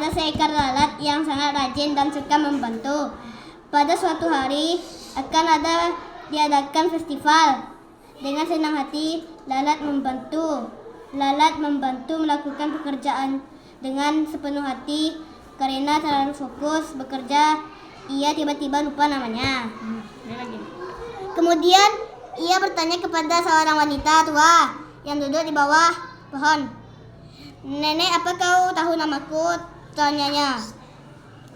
ada seekor lalat yang sangat rajin dan suka membantu. Pada suatu hari akan diadakan festival. Dengan senang hati, Lalat membantu melakukan pekerjaan dengan sepenuh hati. Karena terlalu fokus bekerja, ia tiba-tiba lupa namanya. Kemudian ia bertanya kepada seorang wanita tua yang duduk di bawah pohon. "Nenek, apa kau tahu namaku?" tanyanya.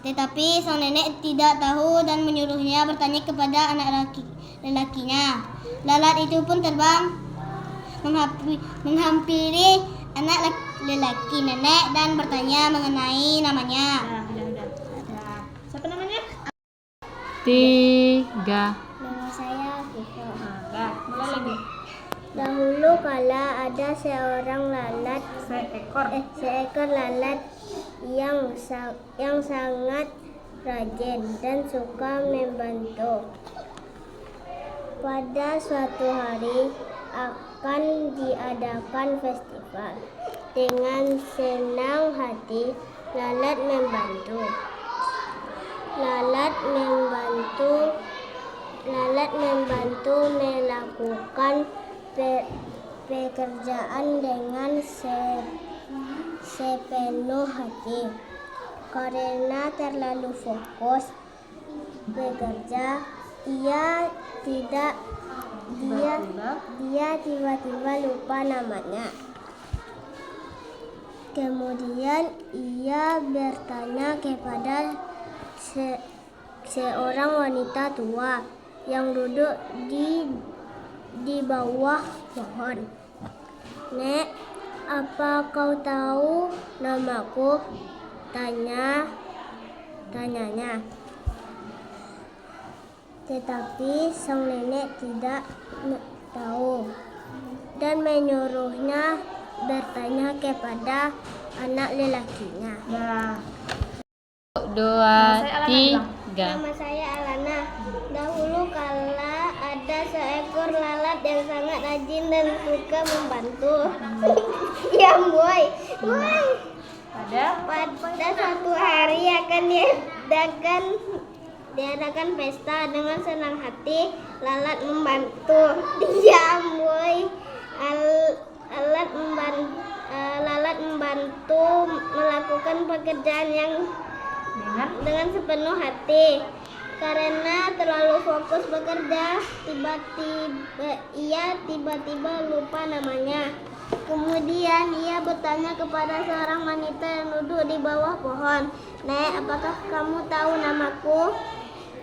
Tetapi sang nenek tidak tahu dan menyuruhnya bertanya kepada anak lelakinya. Lalat itu pun terbang menghampiri anak lelaki nenek dan bertanya mengenai namanya. Siapa namanya? 3. Nama saya Kiko. Mulai lagi. Dahulu kala ada seekor lalat yang sangat rajin dan suka membantu. Pada suatu hari akan diadakan festival. Dengan senang hati lalat membantu melakukan pekerjaan dengan sepenuh hati. Karena terlalu fokus bekerja, dia tiba-tiba lupa namanya. Kemudian ia bertanya kepada seorang wanita tua yang duduk di bawah pohon. "Nek, apa kau tahu namaku?" tanyanya. Tetapi sang nenek tidak tahu dan menyuruhnya bertanya kepada anak lelakinya. 2, 3. Nama saya Alana. Dahulu kala ada seekor lalat yang sangat rajin dan suka membantu. Ya, boy. Pada suatu hari akan diadakan pesta. Dengan senang hati lalat membantu. Diam, boy. Lalat membantu melakukan pekerjaan yang dengan sepenuh hati. Karena terlalu fokus bekerja, ia tiba-tiba lupa namanya. Kemudian ia bertanya kepada seorang wanita yang duduk di bawah pohon. "Nek, apakah kamu tahu namaku?"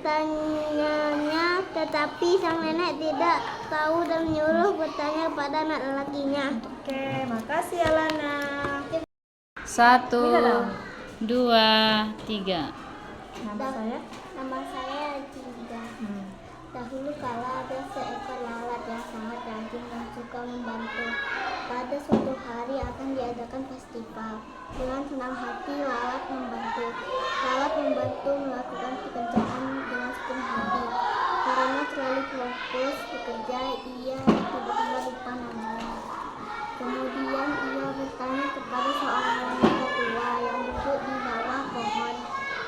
tanyanya. Tetapi sang nenek tidak tahu dan menyuruh bertanya kepada anak lelakinya. Oke, makasih Alana. 1, 2, 3. Nama saya Cinta. Dahulu kala ada seekor lalat yang sangat rajin dan suka membantu. Pada suatu hari akan diadakan festival. Dengan senang hati lalat membantu melakukan pekerjaan dengan sepenuh hati. Karena terlalu fokus bekerja, ia tiba-tiba lupa namanya. Kemudian ia bertanya kepada seorang wanita tua yang duduk di bawah pohon.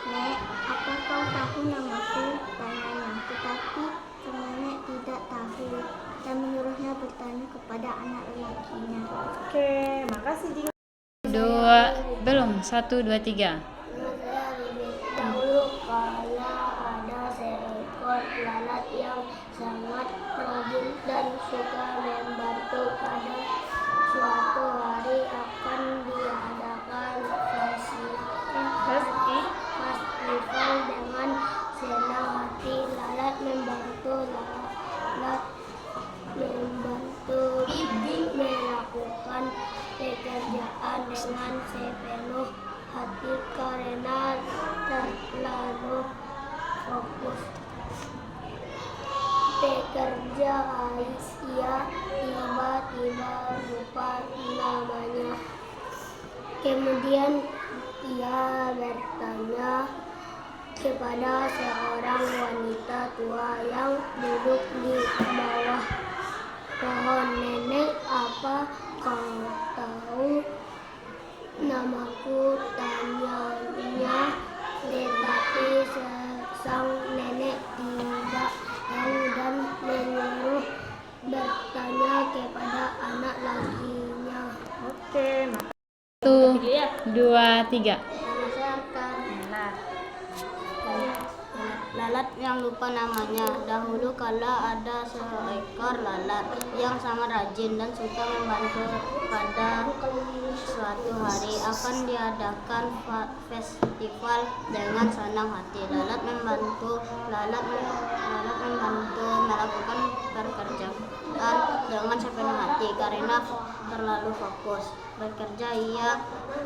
"Nek, apa kau tahu namaku?" tanyanya. Tetapi sang nenek tidak tahu dan menyuruhnya bertanya kepada anak lelakinya. Oke, makasih Jing. 1, 2, 3. Nama saya Bibi. Dahulu kala ada seekor lalat yang sangat rajin dan suka membantu. Pada suatu hari akan diadakan festival. Dengan senang hati lalat membantu melakukan pekerjaan dengan sepenuh hati. Karena terlalu fokus bekerja, ia tiba-tiba lupa namanya. Kemudian ia bertanya kepada seorang wanita tua yang duduk di bawah pohon. "Nenek, apa kau tahu namaku?" tanyanya. 2, 3. Nama saya Arkan. Nah, Lalat yang lupa namanya. Dahulu kala ada seekor lalat yang sangat rajin dan suka membantu. Pada suatu hari akan diadakan festival dengan senang hati. Lalat membantu melakukan pekerjaan dengan sepenuh hati karena terlalu fokus bekerja. Ia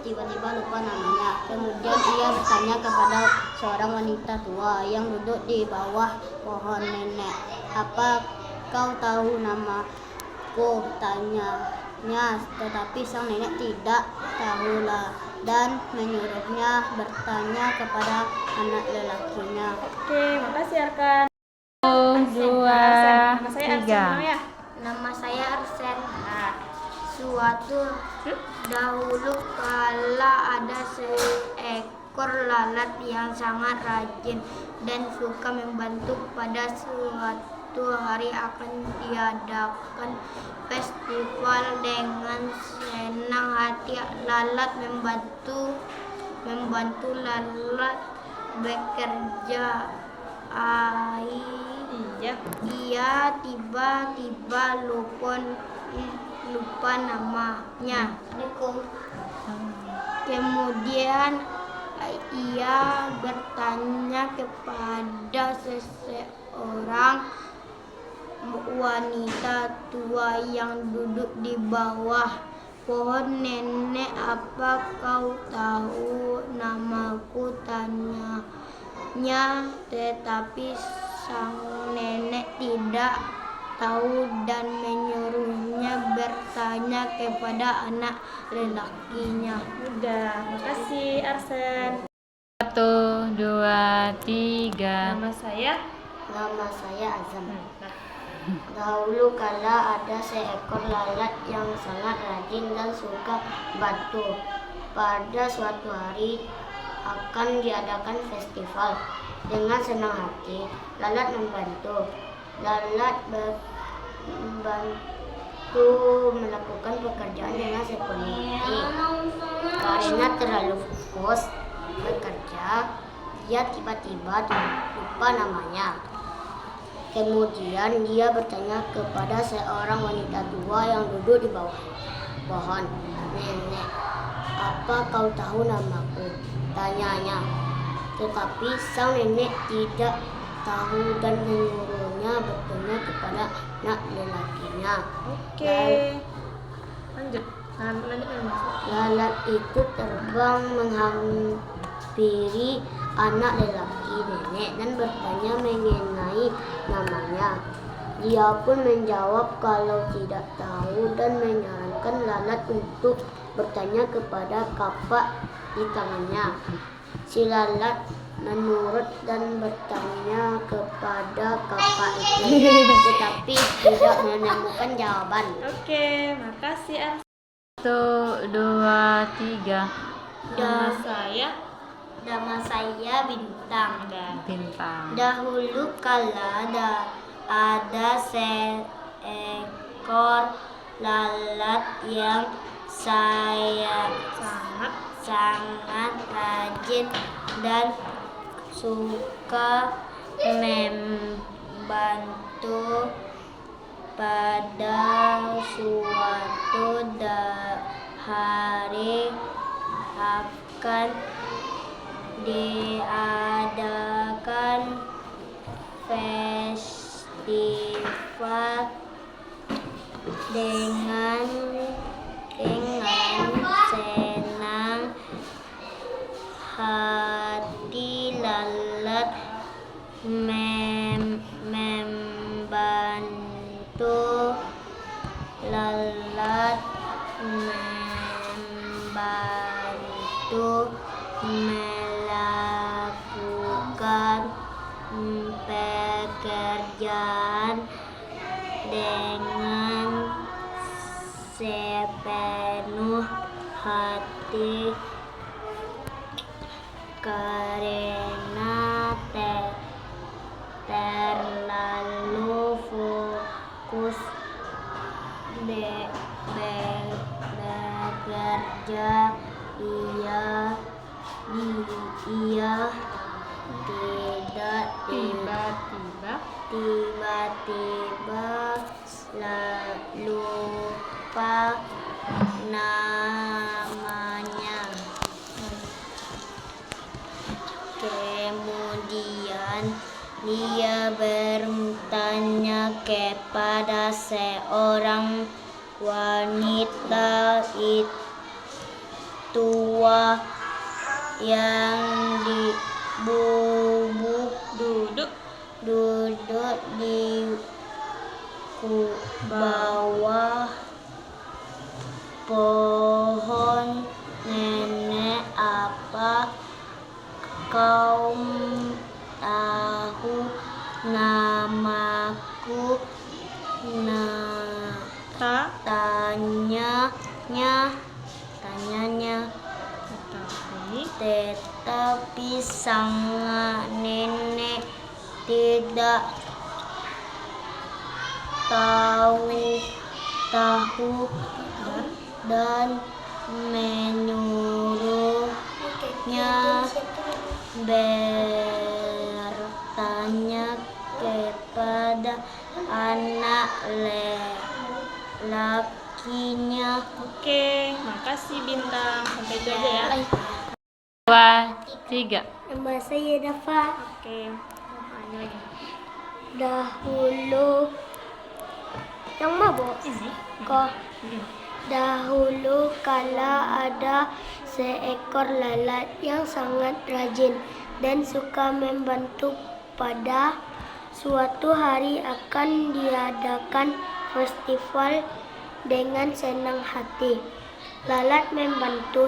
tiba-tiba lupa namanya. Kemudian ia bertanya kepada seorang wanita tua yang duduk di bawah pohon. Nenek, apa kau tahu namaku? Tanyanya, tetapi sang nenek tidak tahulah dan menyuruhnya bertanya kepada anak lelakinya. oke, makasih Arkan. 2, Nama saya Arsen. 3. Ya? Nama saya Arsen. Nah, Suatu dahulu kala ada seekor lalat yang sangat rajin dan suka membantu. Pada suatu hari akan diadakan festival dengan senang hati. Lalat membantu lalat bekerja. iya. Ia tiba-tiba lupa namanya. Kemudian ia bertanya kepada seseorang wanita tua yang duduk di bawah pohon. Nenek, apa kau tahu namaku? Tanyanya, tetapi sang nenek tidak tahu dan menyuruhnya bertanya kepada anak lelakinya. Udah, makasih Arsen. 1, 2, 3. Nama saya. Nama saya Azam. Nah, Dahulu kala ada seekor lalat yang sangat rajin dan suka bantu. Pada suatu hari akan diadakan festival dengan senang hati. Lalat membantu melakukan pekerjaan dengan sepenuh hati. Karena terlalu fokus bekerja, ia tiba-tiba lupa namanya. Kemudian dia bertanya kepada seorang wanita tua yang duduk di bawah pohon. Nenek, apa kau tahu namaku? Tanyanya. Tetapi sang nenek tidak tahu dan menyuruhnya bertanya kepada anak lelakinya. oke. Lanjut. Lanjut. Lalat itu terbang menghampiri anak lelaki nenek dan bertanya mengenai namanya. Dia pun menjawab kalau tidak tahu dan menyarankan lalat untuk bertanya kepada kapak di tangannya. Si lalat menurut dan bertanya kepada kapak itu, tetapi tidak menemukan jawaban. Oke, makasih Arsen. 1, 2, 3. Nama saya Bintang. Bintang. Dahulu kala ada seekor lalat yang sangat rajin dan suka membantu. Pada suatu hari akan diadakan festival dengan senang hati. Lalat membantu melakukan pekerjaan dengan sepenuh hati karena terlalu fokus bekerja Ia tidak tiba-tiba lupa namanya. Kemudian dia bertanya kepada seorang wanita tua yang duduk di bawah pohon. Nenek, apa kau tahu namaku? Tanyanya. Tetapi sang nenek tidak tahu dan menyuruhnya bertanya kepada anak lelakinya. Oke, makasih Bintang. Sampai itu aja ya. 2, 3. Nama saya Dafa. Oke. Ini lagi. Dahulu yang mabuk kok. Dahulu kala ada seekor lalat yang sangat rajin dan suka membantu. Pada suatu hari akan diadakan festival dengan senang hati. Lalat membantu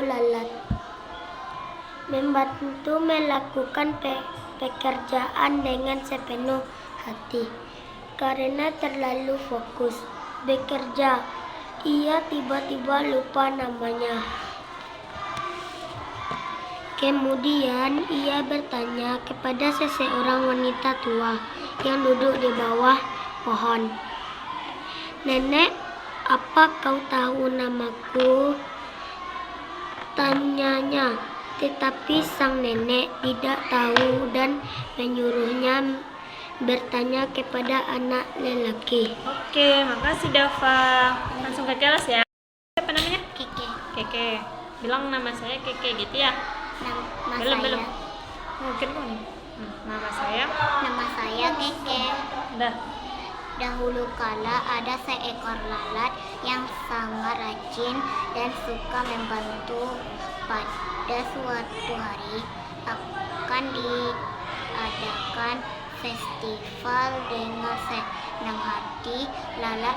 melakukan pekerjaan dengan sepenuh hati. Karena terlalu fokus bekerja, ia tiba-tiba lupa namanya. Kemudian ia bertanya kepada seseorang wanita tua yang duduk di bawah pohon. Nenek, apa kau tahu namaku? Tanyanya. Tetapi sang nenek tidak tahu dan menyuruhnya bertanya kepada anak lelaki. Oke, makasih Dafa. Langsung ke kelas ya. Siapa namanya? Keke. Bilang nama saya Keke gitu ya. Belum. Mungkin kok nih. Nama saya Keke. Udah. Dahulu kala ada seekor lalat yang sangat rajin dan suka membantu. Pada suatu hari akan diadakan festival dengan senang hati. Lalat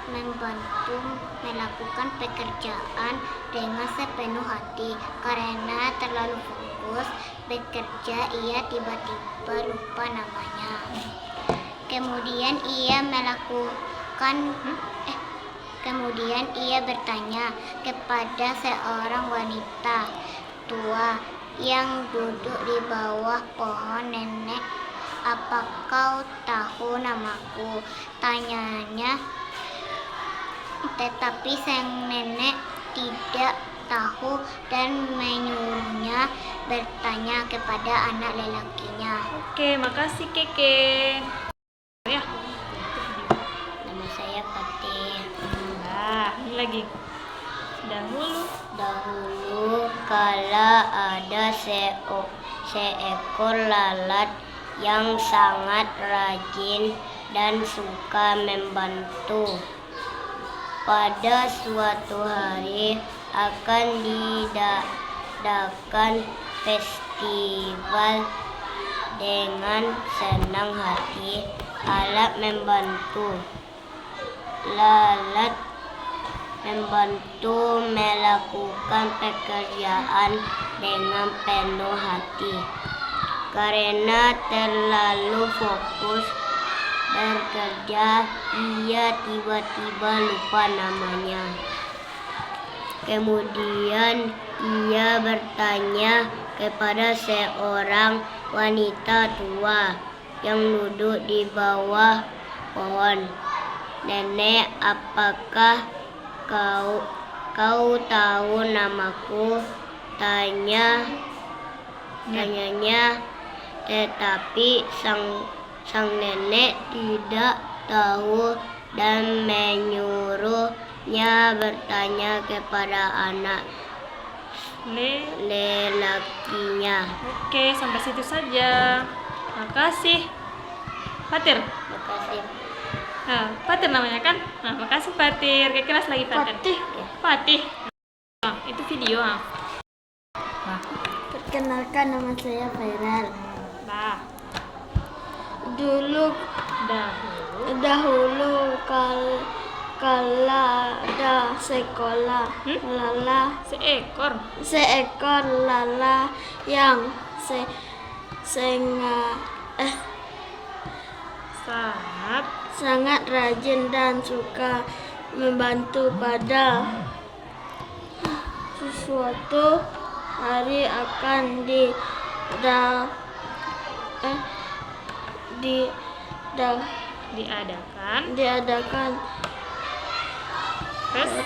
membantu melakukan pekerjaan dengan sepenuh hati. Karena terlalu fokus bekerja, ia tiba-tiba lupa namanya. Kemudian ia bertanya kepada seorang wanita tua yang duduk di bawah pohon. Nenek, apa kau tahu namaku? Tanyanya. Tetapi sang nenek tidak tahu dan menyuruhnya bertanya kepada anak lelakinya. Oke, makasih Keke. Ya. Nama saya Fatih. Nah, ini lagi. Dahulu kala ada seekor lalat yang sangat rajin dan suka membantu. Pada suatu hari akan diadakan festival dengan senang hati. Lalat membantu melakukan pekerjaan dengan penuh hati. Karena terlalu fokus bekerja, ia tiba-tiba lupa namanya. Kemudian ia bertanya kepada seorang wanita tua yang duduk di bawah pohon. Nenek, apakah kau tahu namaku? Tanyanya, tetapi sang nenek tidak tahu dan menyuruhnya bertanya kepada anak lelakinya. Oke, sampai situ saja. Makasih. Fatir. Makasih. Nah, Fatir namanya kan? Nah, makasih Fatir. Ke kelas lagi Fatir. Fatih. Oh, itu video. Nah, Perkenalkan, nama saya Fairal. Dah. Dahulu kala ada sekolah seekor lala yang sangat rajin dan suka membantu. Pada suatu hari akan diadakan festival.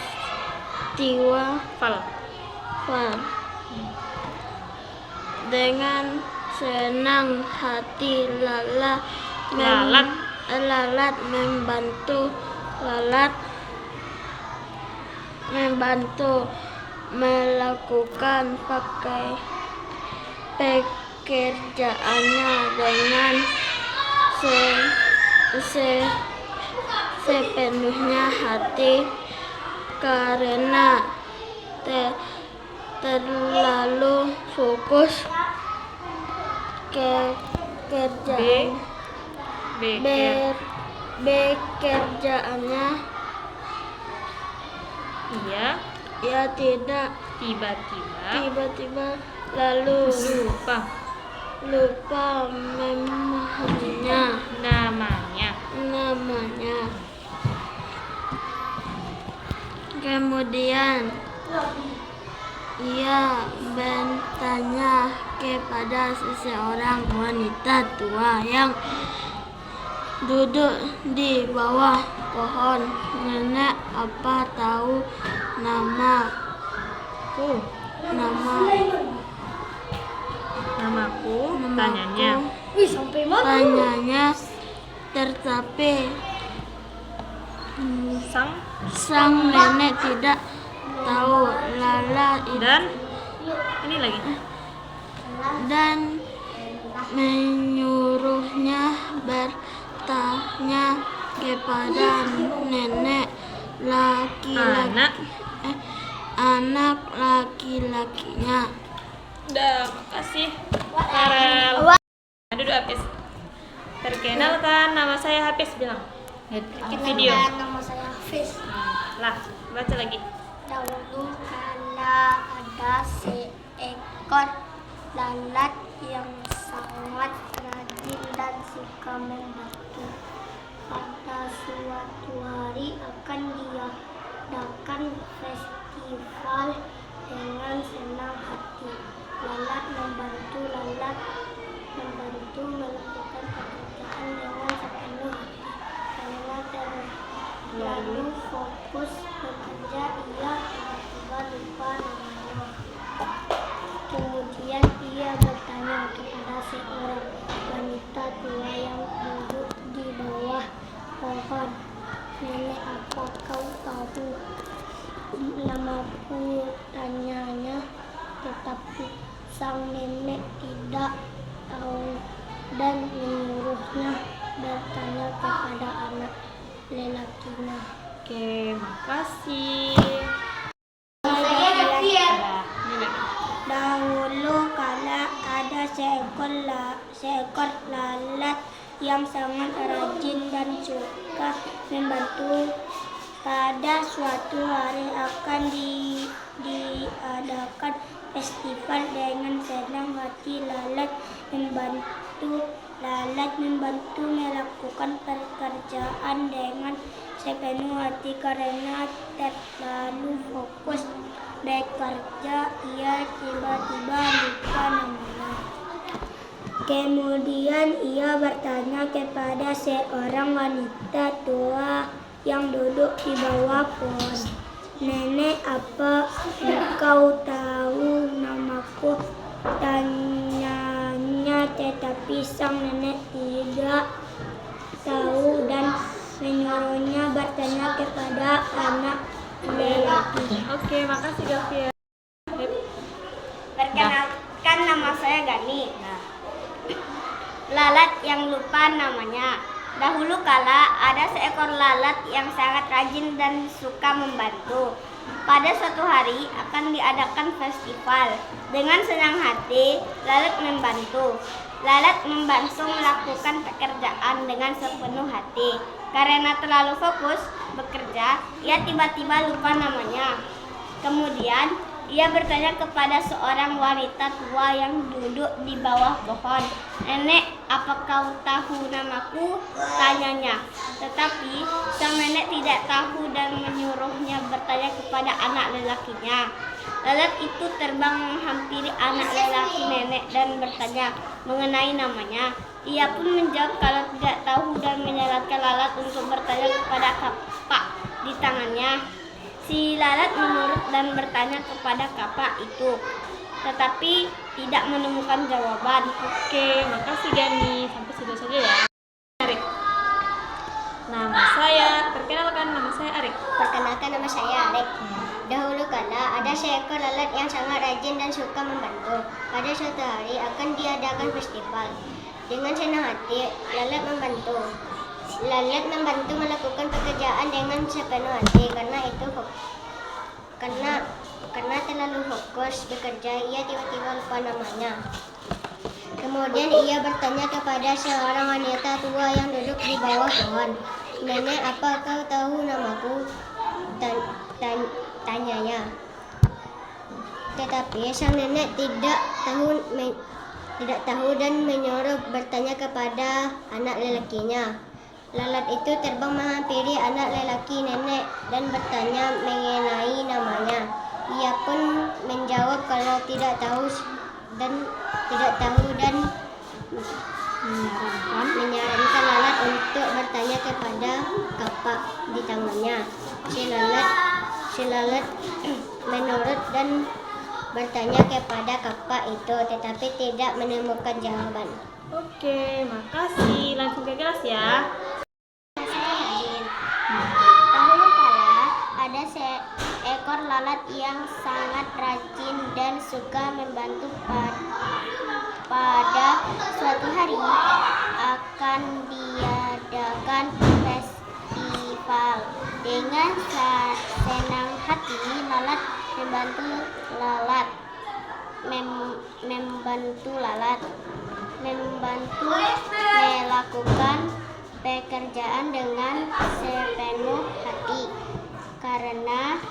Dengan senang hati Lalat membantu melakukan pekerjaannya dengan sepenuhnya hati karena terlalu fokus bekerjaannya. Ia tidak tiba-tiba lalu lupa memahaminya namanya. Kemudian ia bertanya kepada seseorang wanita tua yang duduk di bawah pohon. Nenek, apa tahu namaku? Tanyanya, tetapi sang nenek tidak tahu. Dan menyuruhnya bertanya kepada anak laki-lakinya. Udah, makasih. Duduk Hafiz. Perkenalkan, nama saya Hafiz, bilang. Bikin video. Nama saya Hafiz. Lah, baca lagi. Dahulu kala ada seekor lalat yang sangat rajin dan suka membantu. Pada suatu hari akan diadakan festival. Dengan senang hati lalat membantu melakukan pekerjaan dengan sepenuh hati karena terlalu fokus bekerja. Ia tiba-tiba lupa namanya. Kemudian ia bertanya kepada seorang wanita tua yang duduk di bawah pohon. Nenek, apa kau tahu namaku? Tanyanya, tetapi sang nenek tidak tahu dan menyuruhnya bertanya kepada anak lelakinya. Oke, makasih. Dahulu kala ada seekor lalat yang sangat rajin dan suka membantu. Pada suatu hari akan diadakan festival. Dengan senang hati lalat membantu melakukan pekerjaan dengan sepenuh hati karena terlalu fokus bekerja. Ia tiba-tiba lupa namanya. Kemudian ia bertanya kepada seorang wanita tua yang duduk di bawah pohon. "Nenek, apa engkau tahu namaku?" Tanyanya, tetapi sang nenek tidak tahu dan menyuruhnya bertanya kepada anak lelaki. Oke, makasih Gavia. Perkenalkan, nama saya Gani. Lalat yang lupa namanya. Dahulu kala ada seekor lalat yang sangat rajin dan suka membantu. Pada suatu hari akan diadakan festival. Dengan senang hati, Lalat membantu. Lalat membantu melakukan pekerjaan dengan sepenuh hati. Karena terlalu fokus bekerja, ia tiba-tiba lupa namanya. Kemudian, ia bertanya kepada seorang wanita tua yang duduk di bawah pohon. "Nenek, apa kau tahu namaku?" tanyanya. Tetapi sang nenek tidak tahu dan menyuruhnya bertanya kepada anak lelakinya. Lalat itu terbang menghampiri anak lelaki nenek dan bertanya mengenai namanya. Ia pun menjawab kalau tidak tahu dan menyarankan Lalat untuk bertanya kepada kapak di tangannya. Si Lalat menurut dan bertanya kepada kapak itu, tetapi tidak menemukan jawaban. Oke, makasih Gani. Sampai situ saja ya. Arik. Perkenalkan, nama saya Arik. Perkenalkan, nama saya Arek. Dahulu kala ada seekor lalat yang sangat rajin dan suka membantu. Pada suatu hari akan diadakan festival. Dengan senang hati, Lalat membantu melakukan pekerjaan dengan sepenuh hati. Karena terlalu fokus bekerja, ia tiba-tiba lupa namanya. Kemudian ia bertanya kepada seorang wanita tua yang duduk di bawah pohon. "Nenek, apa kau tahu namaku?" tanyanya. Tetapi sang nenek tidak tahu dan menyuruh bertanya kepada anak lelakinya. Lalat itu terbang menghampiri anak lelaki nenek dan bertanya mengenai namanya. Ia pun menjawab kalau tidak tahu dan menyarankan Lalat untuk bertanya kepada kapak di tangannya. Si Lalat menurut dan bertanya kepada kapak itu, tetapi tidak menemukan jawaban. Oke, makasih. Langsung ke kelas ya. Dahulu kala ada seekor lalat yang sangat rajin dan suka membantu. Pada suatu hari akan diadakan festival. Dengan senang hati, Lalat membantu melakukan pekerjaan dengan sepenuh hati. Karena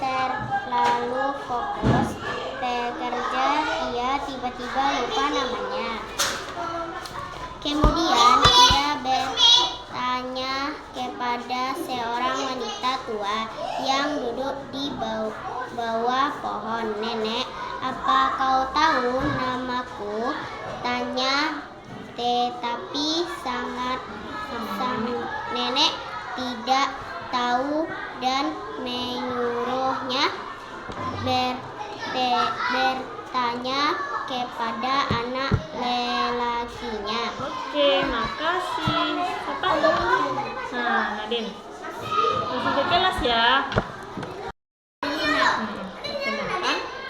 terlalu fokus bekerja, ia tiba-tiba lupa namanya. Kemudian ia bertanya kepada seorang wanita tua yang duduk di bawah pohon. "Nenek, apa kau tahu namaku?" tanya. Tetapi sang nenek tidak tahu dan menyuruhnya bertanya kepada anak lelakinya. Oke, makasih. Siapa? Nadine. Langsung ke kelas ya.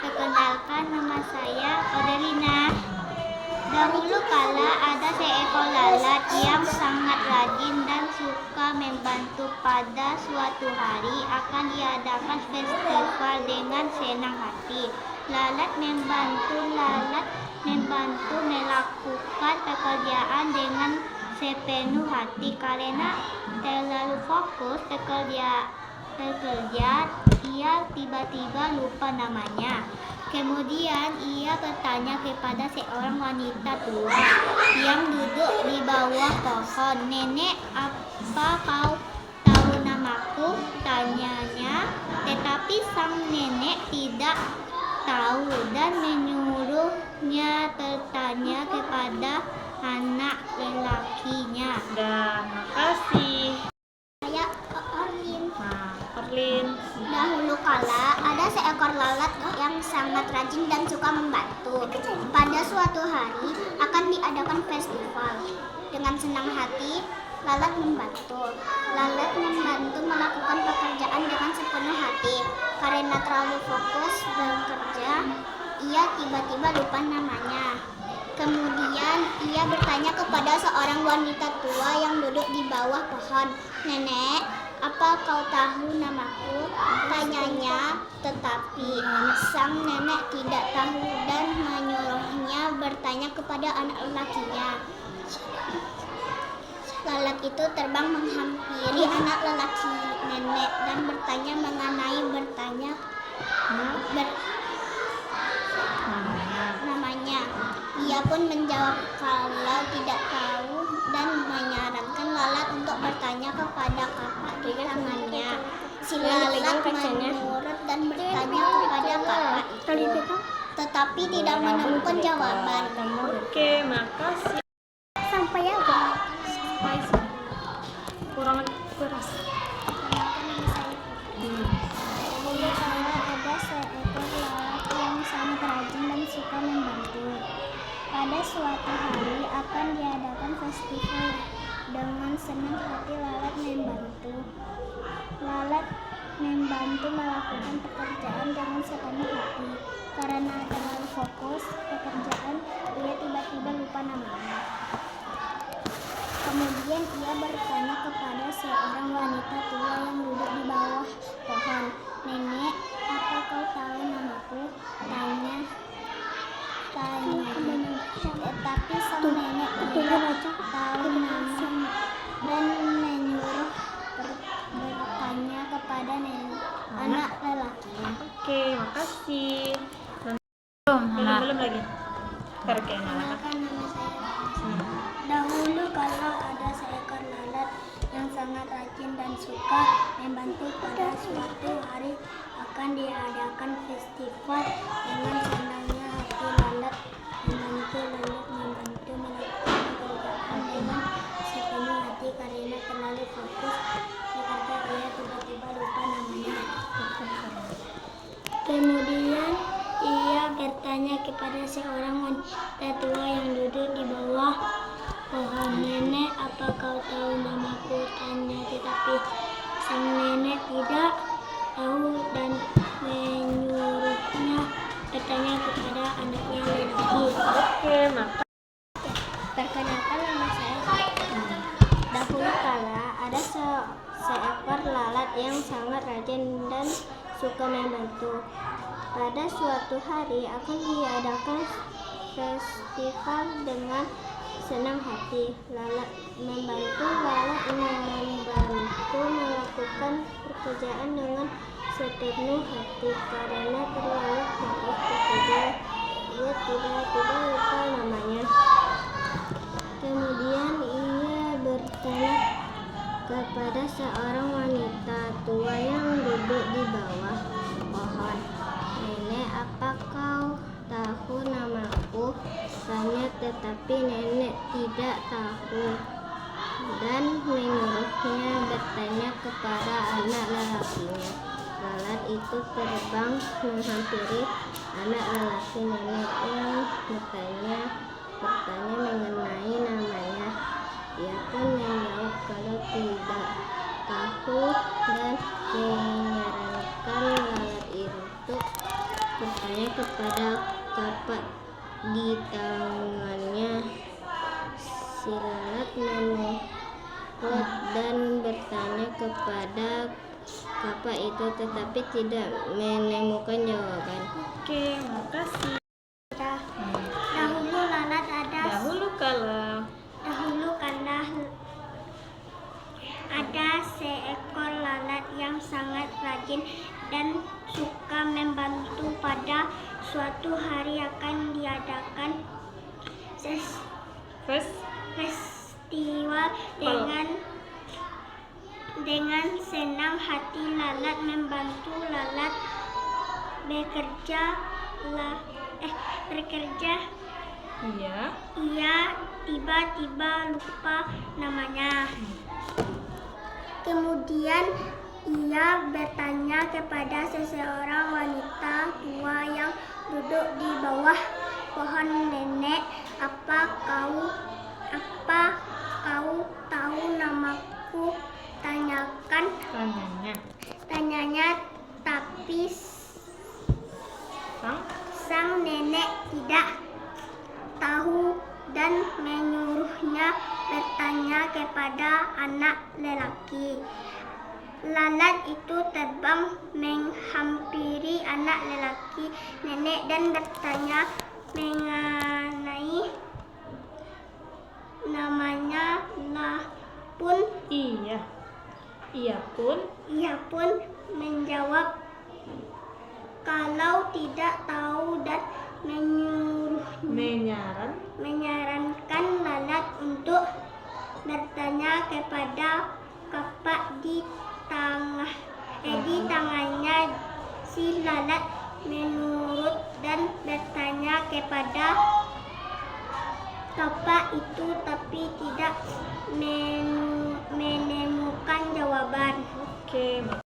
Perkenalkan, nama saya Odelina. Dahulu kala ada seekor lalat yang sangat rajin dan suka membantu. Pada suatu hari akan diadakan festival. Dengan senang hati, Lalat membantu melakukan pekerjaan dengan sepenuh hati. Karena terlalu fokus bekerja, ia tiba-tiba lupa namanya. Kemudian ia bertanya kepada seorang wanita tua yang duduk di bawah pohon. "Nenek, apa kau tahu namaku?" tanyanya. Tetapi sang nenek tidak tahu dan menyuruhnya bertanya kepada anak lelakinya. Makasih. Saya Orlin. Orlin. Dahulu kala ada seekor lalat yang sangat rajin dan suka membantu. Pada suatu hari akan diadakan festival. Dengan senang hati, lalat membantu. Lalat membantu melakukan pekerjaan dengan sepenuh hati. Karena terlalu fokus bekerja, ia tiba-tiba lupa namanya. Kemudian ia bertanya kepada seorang wanita tua yang duduk di bawah pohon. "Nenek, apa kau tahu namaku?" tanyanya. Tetapi sang nenek tidak tahu dan menyuruhnya bertanya kepada anak lelakinya. Lalat itu terbang menghampiri anak lelaki nenek dan bertanya mengenai namanya. Ia pun menjawab kalau tidak tahu dan menyarankan lalat untuk bertanya kepada kapak di tangannya. Si lalat menurut dan bertanya kepada kapak itu, tetapi tidak menemukan jawaban. Oke, makasih. Sampai ya, Kurang keras. Dahulu kala ada seekor lalat yang sangat rajin dan suka membantu. Pada suatu hari akan diadakan festival. Dengan senang hati lalat membantu melakukan pekerjaan dengan sepenuh hati. Karena terlalu fokus pekerjaan, ia tiba-tiba lupa namanya. Kemudian ia bertanya kepada seorang wanita tua yang duduk di bawah pohon. "Nenek, apa kau tahu namaku?" tanyanya. Tetapi sang nenek tidak tahu nama dan menyuruh bertanya kepada anak lelakinya. Oke, makasih. Belum. Belum lagi. Perkenalkan. Kenalkan, nama saya. Dahulu kala ada seekor lalat yang sangat rajin dan suka membantu. Pada suatu hari akan diadakan festival. Dengan senangnya hati lalat membantu melakukan pekerjaan dengan sepenuh hati. Karena terlalu fokus bekerja, ia tiba-tiba lupa namanya. Kemudian ia bertanya kepada seorang wanita tua yang duduk di bawah pohon. "Nenek, apa kau tahu namaku?" tanya. Tetapi sang nenek tidak tahu dan menyuruhnya bertanya kepada anaknya lelaki. Oke, makasih. Perkenalkan, nama saya. Dahulu kala ada seekor lalat yang sangat rajin dan suka membantu. Pada suatu hari akan diadakan festival. Dengan senang hati lalat membantu melakukan pekerjaan dengan sepenuh hati. Karena terlalu fokus bekerja, ia tiba-tiba lupa namanya. Kemudian ia bertanya kepada seorang wanita tua yang duduk di bawah pohon. "Nenek, apa kau tahu namaku?" tanya. Tetapi nenek tidak tahu dan menyuruhnya bertanya kepada anak lelakinya. Lalat itu terbang menghampiri anak lelaki nenek yang bertanya mengenai namanya. Ia pun menjawab kalau tidak tahu dan menyarankan lalat itu bertanya kepada kapak di tangannya. Si lalat menurut dan bertanya kepada kapak itu, tetapi tidak menemukan jawaban. Oke, makasih. Dahulu lalat ada. Dahulu kala Ada seekor lalat yang sangat rajin dan suka membantu. Pada suatu hari akan diadakan festival. Dengan senang hati lalat membantu. Lalat bekerja. Iya. Ia tiba-tiba lupa namanya. Kemudian Ia bertanya kepada seseorang wanita tua yang duduk di bawah pohon. Nenek, apa kau tahu namaku? Tanyanya, tapi sang nenek tidak tahu dan menyuruhnya bertanya kepada anak lelaki. Lalat itu terbang menghampiri anak lelaki nenek dan bertanya mengenai namanya. Ia pun menjawab kalau tidak tahu dan menyarankan lalat untuk bertanya kepada kapak di tangannya. Si lalat menurut dan bertanya kepada kapak itu, tapi tidak menemukan jawaban. Oke.